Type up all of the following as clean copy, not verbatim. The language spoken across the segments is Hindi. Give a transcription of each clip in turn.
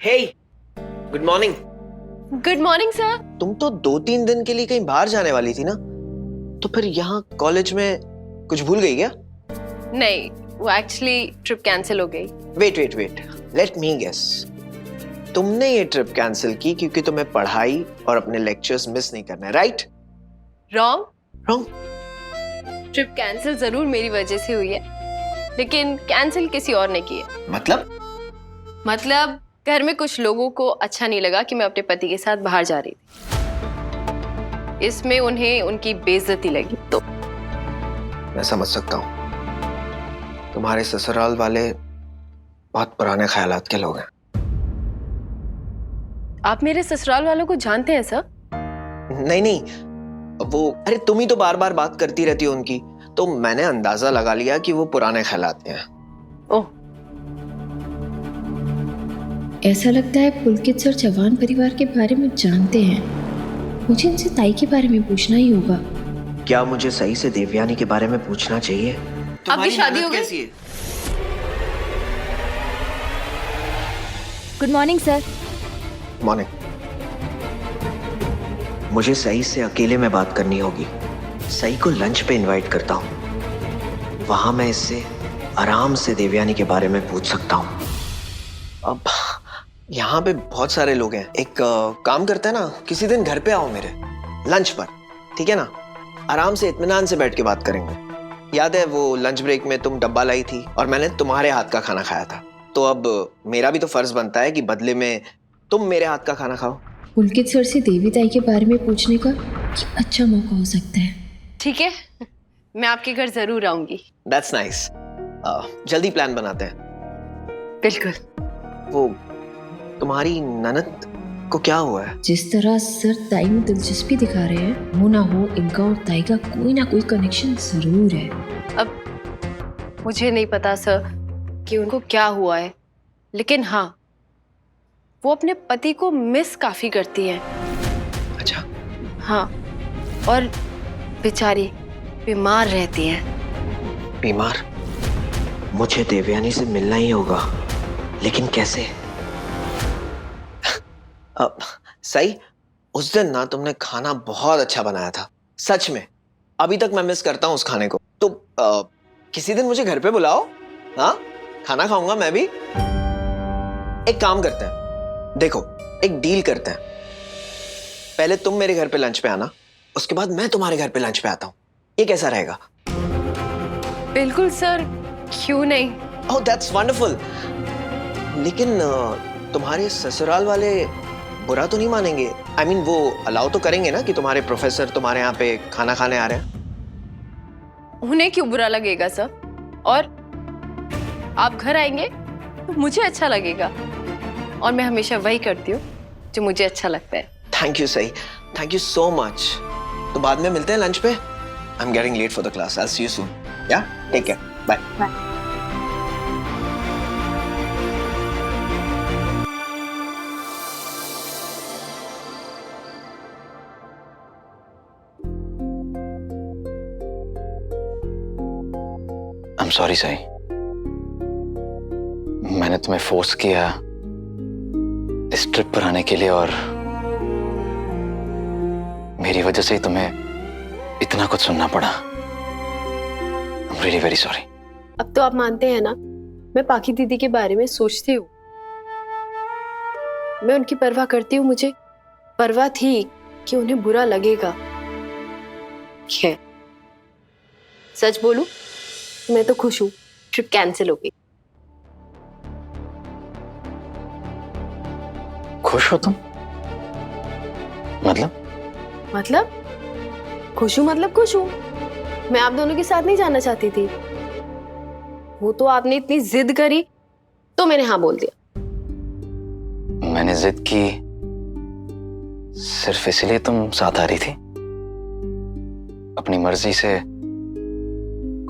हे, good morning. Good morning sir. तुम तो 2-3 दिन के लिए कहीं बाहर जाने वाली थी ना, तो फिर यहाँ कॉलेज में कुछ भूल गई क्या? नहीं, वो एक्चुअली ट्रिप कैंसिल हो गई। Wait, let me guess. तुमने ये ट्रिप कैंसिल की क्योंकि तुम्हें पढ़ाई और अपने लेक्चर्स मिस नहीं करने, right? Wrong. Wrong? Trip cancel जरूर मेरी वजह से हुई है, लेकिन कैंसिल किसी और ने की है। मतलब घर में कुछ लोगों को अच्छा नहीं लगा कि मैं अपने पति के साथ बाहर जा रही थी। इसमें उन्हें उनकी बेइज्जती लगी। तो मैं समझ सकता हूँ, तुम्हारे ससुराल वाले बहुत पुराने ख्यालात के लोग हैं। आप मेरे ससुराल वालों को जानते हैं सर? नहीं, वो अरे तुम ही तो बार बार बात करती रहती हो उनकी, तो मैंने अंदाजा लगा लिया कि वो पुराने ख्यालात के हैं। ओह, ऐसा लगता है पुलकित सर चौहान परिवार के बारे में जानते हैं। मुझे इनसे ताई के बारे में पूछना ही होगा। क्या मुझे सही से देवयानी के बारे में पूछना चाहिए? आपकी शादी हो गई? Good morning sir. मॉर्निंग। मुझे सही से अकेले में बात करनी होगी। सही को लंच पे इनवाइट करता हूँ, वहां मैं इससे आराम से देवयानी के बारे में पूछ सकता हूँ। अब यहाँ पे बहुत सारे लोग हैं। एक काम करते हैं ना, किसी दिन घर पे आओ मेरे लंच पर, ठीक है ना? आराम से इत्मीनान से बैठ के बात करेंगे। याद है वो लंच ब्रेक में तुम डब्बा लाई थी और मैंने तुम्हारे हाथ का खाना खाया था, तो अब मेरा भी तो फर्ज बनता है कि बदले में तुम मेरे हाथ का खाना खाओ। पुलकित सर से देवी ताई के बारे में पूछने का ये अच्छा मौका हो सकता है। ठीक है, मैं आपके घर जरूर आऊंगी। That's nice. जल्दी प्लान बनाते हैं। बिल्कुल। वो तुम्हारी ननद को क्या हुआ है? जिस तरह सर ताई में दिलचस्पी दिखा रहे हैं, हो ना हो इनका और ताई का कोई ना कोई कनेक्शन जरूर है। अब मुझे नहीं पता सर कि उनको क्या हुआ है, लेकिन हाँ, वो अपने पति को मिस काफी करती है। अच्छा। हाँ, और बेचारी बीमार रहती है। बीमार? मुझे देवयानी से मिलना ही होगा, लेकिन कैसे? सही, उस दिन ना तुमने खाना बहुत अच्छा बनाया था, सच में अभी तक मैं मिस करता हूँ उस खाने को। तो किसी दिन मुझे घर पे बुलाओ, हाँ, खाना खाऊंगा मैं भी। एक काम करते हैं, देखो एक डील करते हैं। पहले तुम मेरे घर पे लंच पे आना, उसके बाद मैं तुम्हारे घर पे लंच पे आता हूँ। ये कैसा रहेगा? बिल्कुल सर, क्यों नहीं। Oh that's wonderful. लेकिन तुम्हारे ससुराल वाले बुरा तो नहीं मानेंगे? I mean, वो अलाउ तो करेंगे ना कि तुम्हारे प्रोफेसर तुम्हारे यहाँ पे खाना खाने आ रहे हैं? उन्हें क्यों बुरा लगेगा सर? और आप घर आएंगे तो मुझे अच्छा लगेगा, और मैं हमेशा वही करती हूँ जो मुझे अच्छा लगता है। थैंक यू सही, थैंक यू सो मच। तो बाद में मिलते हैं लंच पे। I am getting late for the class. I will see you soon. Yeah take care, bye. I'm sorry Sai, मैंने तुम्हें फोर्स किया इस ट्रिप पर आने के लिए, और मेरी वजह से ही तुम्हें इतना कुछ सुनना पड़ा। I'm really very sorry। अब तो आप मानते हैं ना, मैं पाखी दीदी के बारे में सोचती हूँ, मैं उनकी परवाह करती हूँ। मुझे परवाह थी कि उन्हें बुरा लगेगा। खैर, सच बोलूं, मैं तो खुश हूँ ट्रिप कैंसिल हो गई। खुश हो तुम? मतलब खुश हूँ, मतलब खुश हूँ। मैं आप दोनों के साथ नहीं जाना चाहती थी, वो तो आपने इतनी जिद करी तो मैंने हाँ बोल दिया। मैंने जिद की सिर्फ इसलिए तुम साथ आ रही थी? अपनी मर्जी से,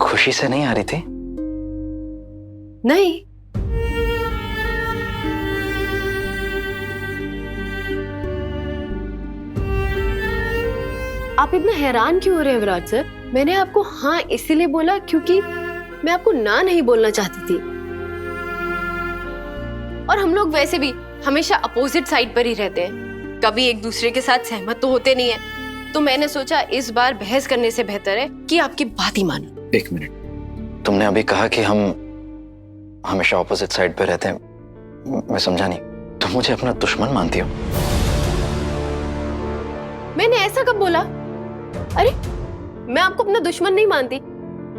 खुशी से नहीं आ रही थी? नहीं, आप इतना हैरान क्यों हो रहे हैं विराट सर? मैंने आपको हाँ इसीलिए बोला क्योंकि मैं आपको ना नहीं बोलना चाहती थी। और हम लोग वैसे भी हमेशा अपोजिट साइड पर ही रहते हैं, कभी एक दूसरे के साथ सहमत तो होते नहीं है। तो मैंने सोचा इस बार बहस करने से बेहतर है कि आपकी बात ही मानो। एक मिनट, तुमने अभी कहा कि हम हमेशा ऑपोजिट साइड पे रहते हैं, मैं समझा नहीं। तुम मुझे अपना दुश्मन मानती हो? मैंने ऐसा कब बोला? अरे मैं आपको अपना दुश्मन नहीं मानती।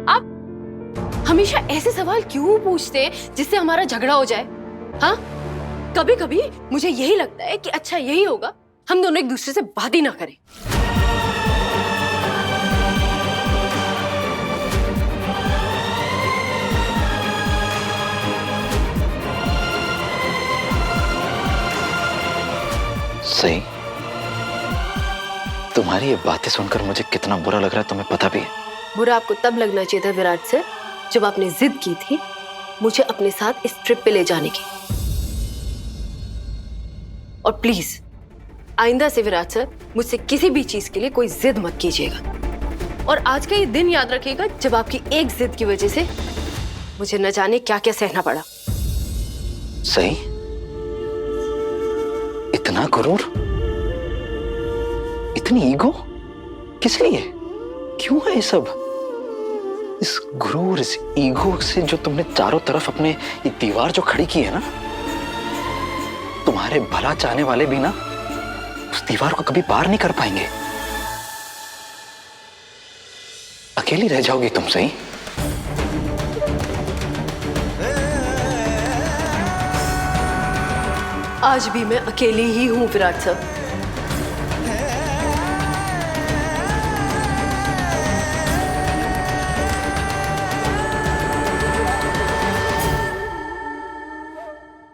आप हमेशा ऐसे सवाल क्यों पूछते हैं जिससे हमारा झगड़ा हो जाए? हाँ, कभी कभी मुझे यही लगता है कि अच्छा यही होगा, हम दोनों एक दूसरे से बात ही ना करें। सही, तुम्हारी ये बातें सुनकर मुझे कितना बुरा लग रहा है तुम्हें पता भी है। बुरा आपको तब लगना चाहिए था विराट सर, जब आपने जिद की थी मुझे अपने साथ इस ट्रिप पे ले जाने की। और प्लीज आइंदा से विराट सर मुझसे किसी भी चीज के लिए कोई जिद मत कीजिएगा। और आज का ये दिन याद रखिएगा जब आपकी एक जिद की वजह से मुझे न जाने क्या क्या सहना पड़ा। सही, इतना गुरूर, इतनी ईगो किस लिए? क्यों है ये सब? इस गुरूर, इस ईगो से जो तुमने चारों तरफ अपने ये दीवार जो खड़ी की है ना, तुम्हारे भला चाहने वाले भी ना उस दीवार को कभी पार नहीं कर पाएंगे। अकेली रह जाओगी तुम। सही, आज भी मैं अकेली ही हूं विराट सर।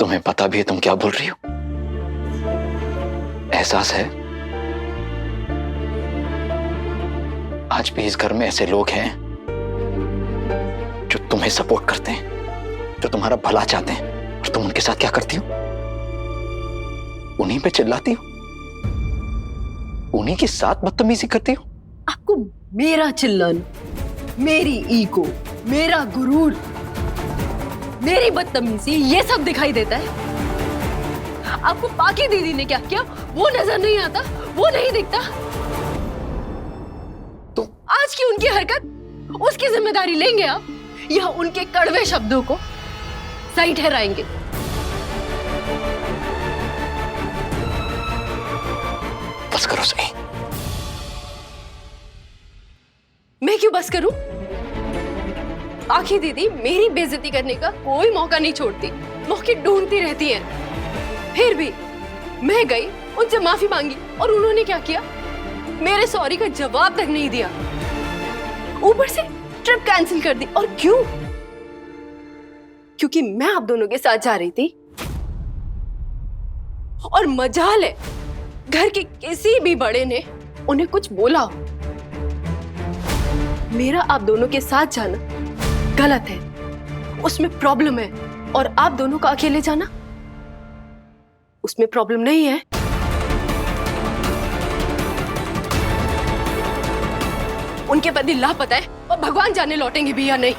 तुम्हें पता भी है तुम क्या बोल रही हो? एहसास है आज भी इस घर में ऐसे लोग हैं जो तुम्हें सपोर्ट करते हैं, जो तुम्हारा भला चाहते हैं, और तुम उनके साथ क्या करती हो? उन्हीं पे चिल्लाती हो, उन्हीं के साथ बदतमीजी करती हो। आपको मेरा चिल्लाना, मेरी ईगो, मेरा गुरूर, मेरी बदतमीजी ये सब दिखाई देता है? आपको पाकी दीदी ने क्या किया वो नजर नहीं आता, वो नहीं दिखता? तो आज की उनकी हरकत, उसकी जिम्मेदारी लेंगे आप या उनके कड़वे शब्दों को सही ठहराएंगे? बस करो सही। मैं क्यों बस करूं? आखिर दीदी मेरी बेइज्जती करने का कोई मौका नहीं छोड़ती, मौके ढूंढती रहती है। फिर भी मैं गई, उनसे माफी मांगी और उन्होंने क्या किया? मेरे सॉरी का जवाब तक नहीं दिया। ऊपर से ट्रिप कैंसिल कर दी। और क्यों? क्योंकि मैं आप दोनों के साथ जा रही थी। और मजाल है घर के किसी भी बड़े ने उन्हें कुछ बोला हो। मेरा आप दोनों के साथ जाना गलत है, उसमें प्रॉब्लम है। और आप दोनों का अकेले जाना, उसमें प्रॉब्लम नहीं है। उनके पति लापता है और भगवान जाने लौटेंगे भी या नहीं।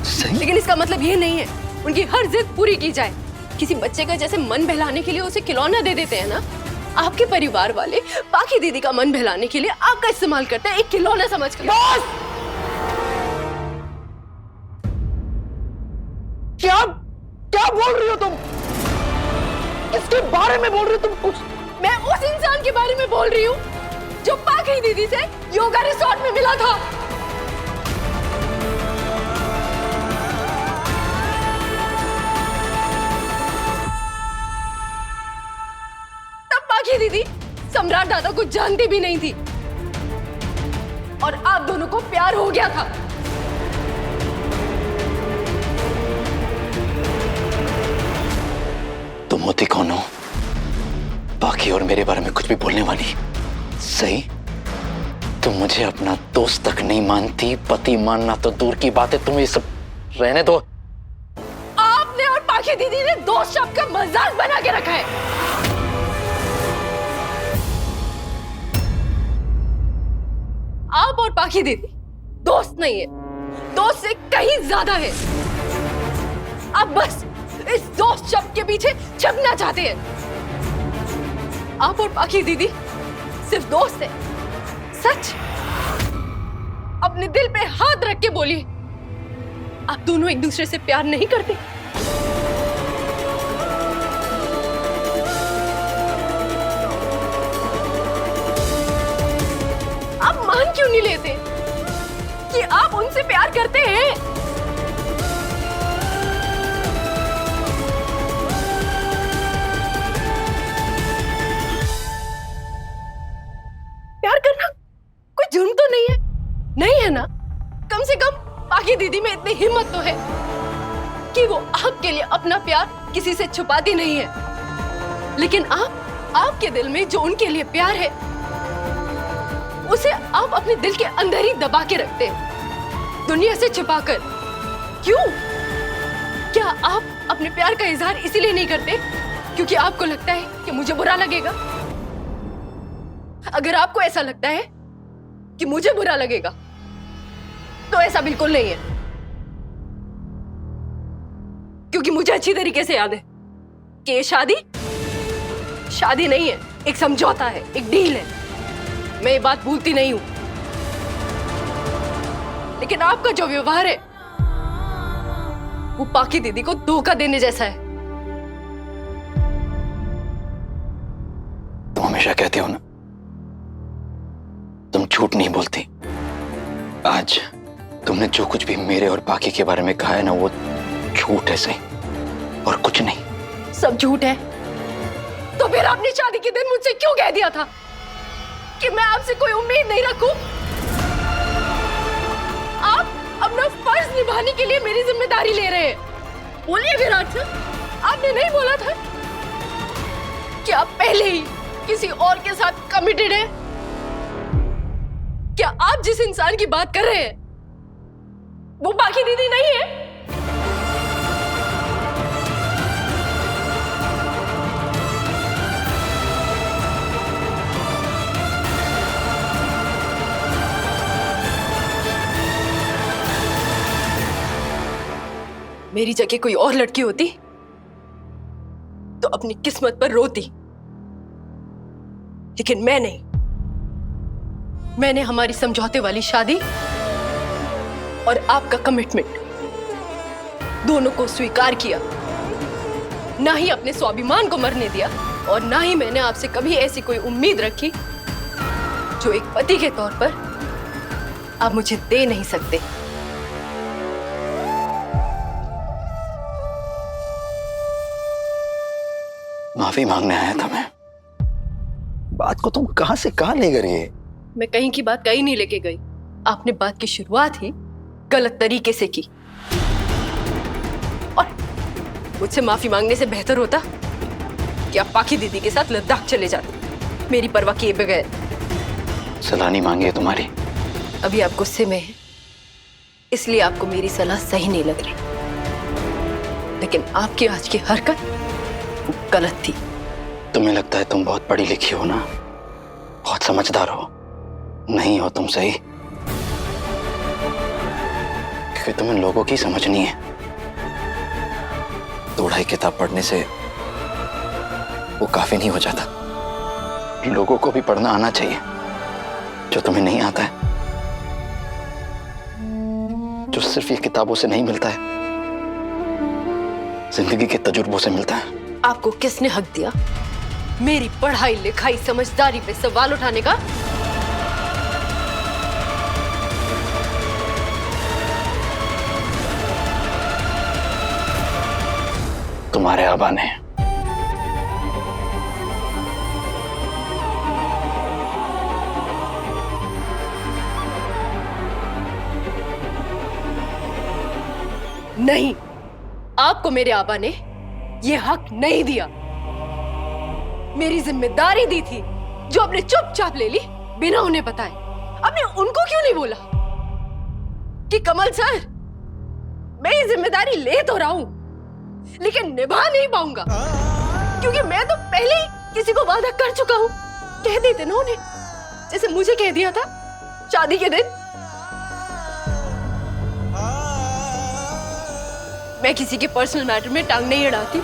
सही। लेकिन इसका मतलब ये नहीं है उनकी हर जिद पूरी की जाए। किसी बच्चे का जैसे मन बहलाने के लिए उसे खिलौना दे देते हैं ना, आपके परिवार वाले पाकी दीदी का मन बहलाने के लिए आपका इस्तेमाल करते हैं, एक खिलौना समझकर। क्या बोल रही हो तुम? किसके बारे में बोल रही हो तुम? कुछ मैं उस इंसान के बारे में बोल रही हूँ जो पाकी दीदी से योगा रिसोर्ट में मिला था। तब पाकी दीदी सम्राट दादा को जानती भी नहीं थी और आप दोनों को प्यार हो गया था। तुम होती कौन हो बाकी और मेरे बारे में कुछ भी बोलने वाली? सही, तुम मुझे अपना दोस्त तक नहीं मानती, पति मानना तो दूर की बात है। तुम ये सब रहने दो। आपने और पाकी दीदी ने दोस्त शब्द का मजाक बना के रखा है। आप और पाकी दीदी दोस्त नहीं है, दोस्त से कहीं ज्यादा है। आप बस इस दोस्त शब्द के पीछे छुपना चाहते हैं। आप और बाकी दीदी सिर्फ दोस्त हैं। सच, अपने दिल पे हाथ रख के बोलिए, आप दोनों एक दूसरे से प्यार नहीं करते? आप मान क्यों नहीं लेते कि आप उनसे प्यार करते हैं? प्यार करना कोई जुर्म तो नहीं है? नहीं है ना? कम से कम बाकी दीदी में इतनी हिम्मत तो है कि वो आपके लिए अपना प्यार किसी से छुपाती नहीं है। लेकिन आपके दिल में जो उनके लिए प्यार है उसे आप अपने दिल के अंदर ही दबा के रखते हैं, दुनिया से छुपाकर। क्यों? क्या आप अपने प्यार का इजहार इसीलिए नहीं करते क्योंकि आपको लगता है कि मुझे बुरा लगेगा? अगर आपको ऐसा लगता है कि मुझे बुरा लगेगा तो ऐसा बिल्कुल नहीं है, क्योंकि मुझे अच्छी तरीके से याद है कि ये शादी नहीं है, एक समझौता है, एक डील है। मैं ये बात भूलती नहीं हूं। लेकिन आपका जो व्यवहार है वो बाकी दीदी को धोखा देने जैसा है। तुम हमेशा कहती हो ना, तुम झूठ नहीं बोलती। आज तुमने जो कुछ भी मेरे और बाकी के बारे में कहा है ना, वो झूठ है सही, और कुछ नहीं। सब झूठ है? तो फिर आपने शादी के दिन मुझसे क्यों कह दिया था कि मैं आपसे कोई उम्मीद नहीं रखूं? आप अपना फर्ज निभाने के लिए मेरी जिम्मेदारी ले रहे हैं। बोलिए विराट सर, आपने नहीं बोला था कि आप पहले ही किसी और के साथ कमिटेड हैं? क्या आप जिस इंसान की बात कर रहे हैं वो बाकी दीदी नहीं है? मेरी जगह कोई और लड़की होती तो अपनी किस्मत पर रोती, लेकिन मैं नहीं। मैंने हमारी समझौते वाली शादी और आपका कमिटमेंट दोनों को स्वीकार किया। ना ही अपने स्वाभिमान को मरने दिया और ना ही मैंने आपसे कभी ऐसी कोई उम्मीद रखी जो एक पति के तौर पर आप मुझे दे नहीं सकते। माफी मांगने आया था मैं। बात को तुम कहां से कहां ले गई? मैं कहीं की बात कहीं नहीं लेके गई। आपने बात की शुरुआत ही गलत तरीके से की और मुझसे माफी मांगने से बेहतर होता कि आप बाकी दीदी के साथ लद्दाख चले जाते, मेरी परवाह किए बगैर। सलाह नहीं मांगी है तुम्हारी? अभी आप गुस्से में हैं, इसलिए आपको मेरी सलाह सही नहीं लग रही, लेकिन आपकी आज की हरकत गलत थी। तुम्हें लगता है तुम बहुत पढ़ी लिखी हो ना, बहुत समझदार हो। नहीं हो तुम सही, क्योंकि तुम्हें लोगों की समझ नहीं है। 2-2.5 किताब पढ़ने से वो काफी नहीं हो जाता। लोगों को भी पढ़ना आना चाहिए, जो तुम्हें नहीं आता है, जो सिर्फ ये किताबों से नहीं मिलता है, जिंदगी के तजुर्बों से मिलता है। आपको किसने हक दिया मेरी पढ़ाई लिखाई समझदारी पे सवाल उठाने का? तुम्हारे आबा ने। नहीं, आपको मेरे आबा ने यह हक नहीं दिया। मेरी जिम्मेदारी दी थी जो आपने चुपचाप ले ली बिना उन्हें बताए। आपने उनको क्यों नहीं बोला कि कमल सर, मैं ये जिम्मेदारी ले तो रहा हूं लेकिन निभा नहीं पाऊंगा, क्योंकि मैं तो पहले ही किसी को वादा कर चुका हूं। कह देते ना उन्हें, जैसे मुझे कह दिया था शादी के दिन। मैं किसी के पर्सनल मैटर में टांग नहीं अड़ाती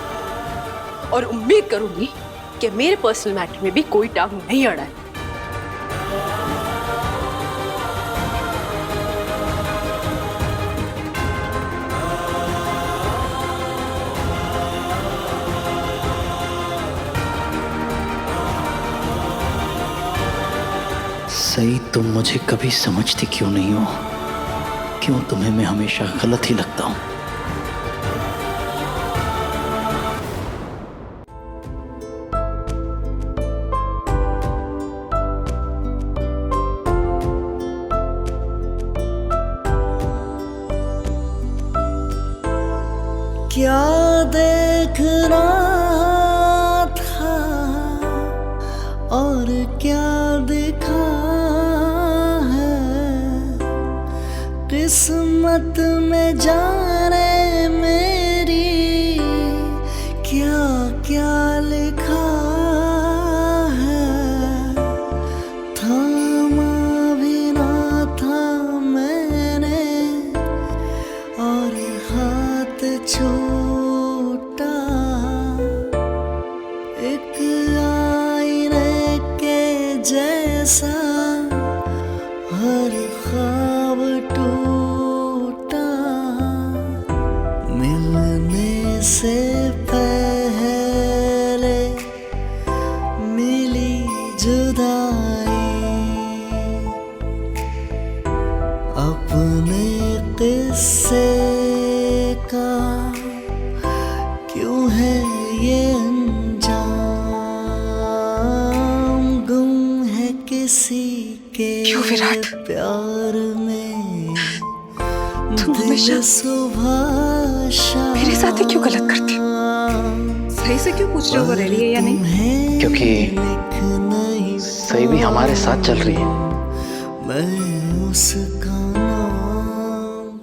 और उम्मीद करूंगी कि मेरे पर्सनल मैटर में भी कोई टांग नहीं अड़ा है। सही, तुम मुझे कभी समझती क्यों नहीं हो? क्यों तुम्हें मैं हमेशा गलत ही लगता हूं? क्या देखना था और क्या देखा है, किस्मत में जाने मेरी क्या क्या लिखा है। थामा भी ना था मैंने और हाथ छूटा, एक आईने के जैसा हर ख्वाब टूटा। मिलने से पहले मिली जुदाई, अपने किस्से का क्यों है ये अंजाम, गुम है किसी के प्यार में। तुम हमेशा सुबह शाम मेरे साथ ही क्यों गलत करते हो? सही से क्यों पूछ रहे हो वो रेडी है या नहीं? क्योंकि सही भी हमारे साथ चल रही है। मैं उसका नाम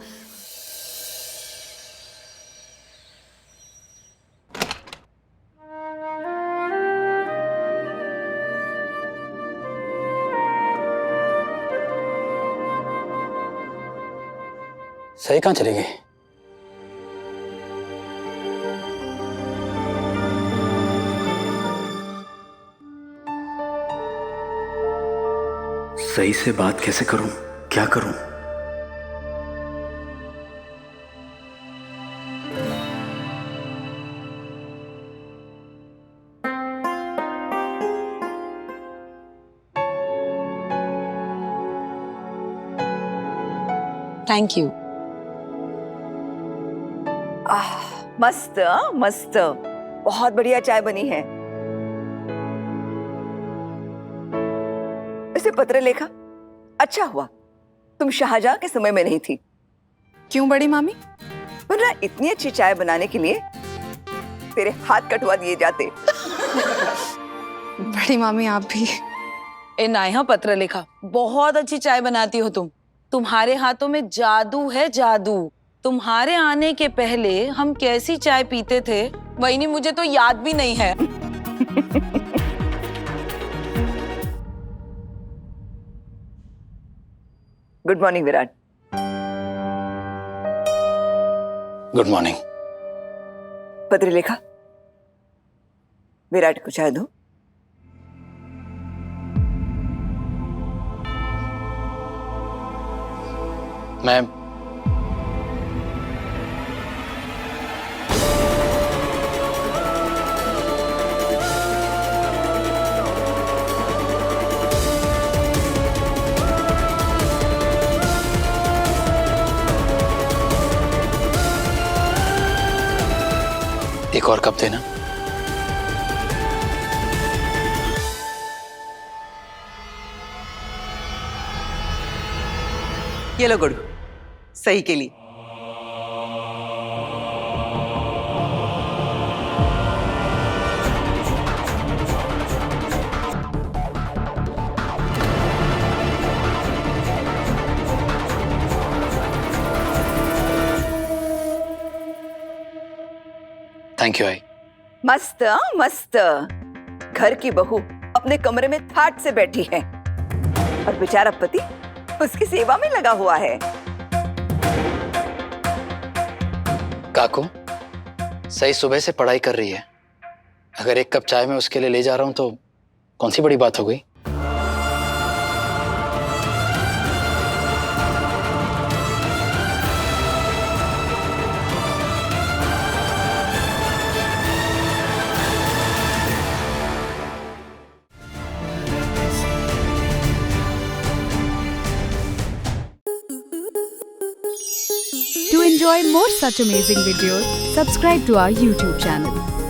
सही कहाँ चली गई? सही से बात कैसे करूं? क्या करूं? Thank you. मस्त मस्त, बहुत बढ़िया चाय बनी है। इसे पत्र लेखा, अच्छा हुआ तुम शाहजहां के समय में नहीं थी, क्यों बड़ी मामी? वरना इतनी अच्छी चाय बनाने के लिए तेरे हाथ कटवा दिए जाते। बड़ी मामी आप भी। ए नाया पत्र लिखा, बहुत अच्छी चाय बनाती हो तुम। तुम्हारे हाथों में जादू है, जादू। तुम्हारे आने के पहले हम कैसी चाय पीते थे वही मुझे तो याद भी नहीं है। Good morning Virat. Good morning. पत्र लिखा, विराट को चाय दो। मैं एक और कप देना। ये लो गुड़, सही के लिए। थैंक यू आई। मस्त मस्त। घर की बहू अपने कमरे में ठाट से बैठी है और बेचारा पति उसकी सेवा में लगा हुआ है। काकू, सही सुबह से पढ़ाई कर रही है, अगर एक कप चाय मैं उसके लिए ले जा रहा हूँ तो कौन सी बड़ी बात हो गई? To enjoy more such amazing videos, subscribe to our YouTube channel.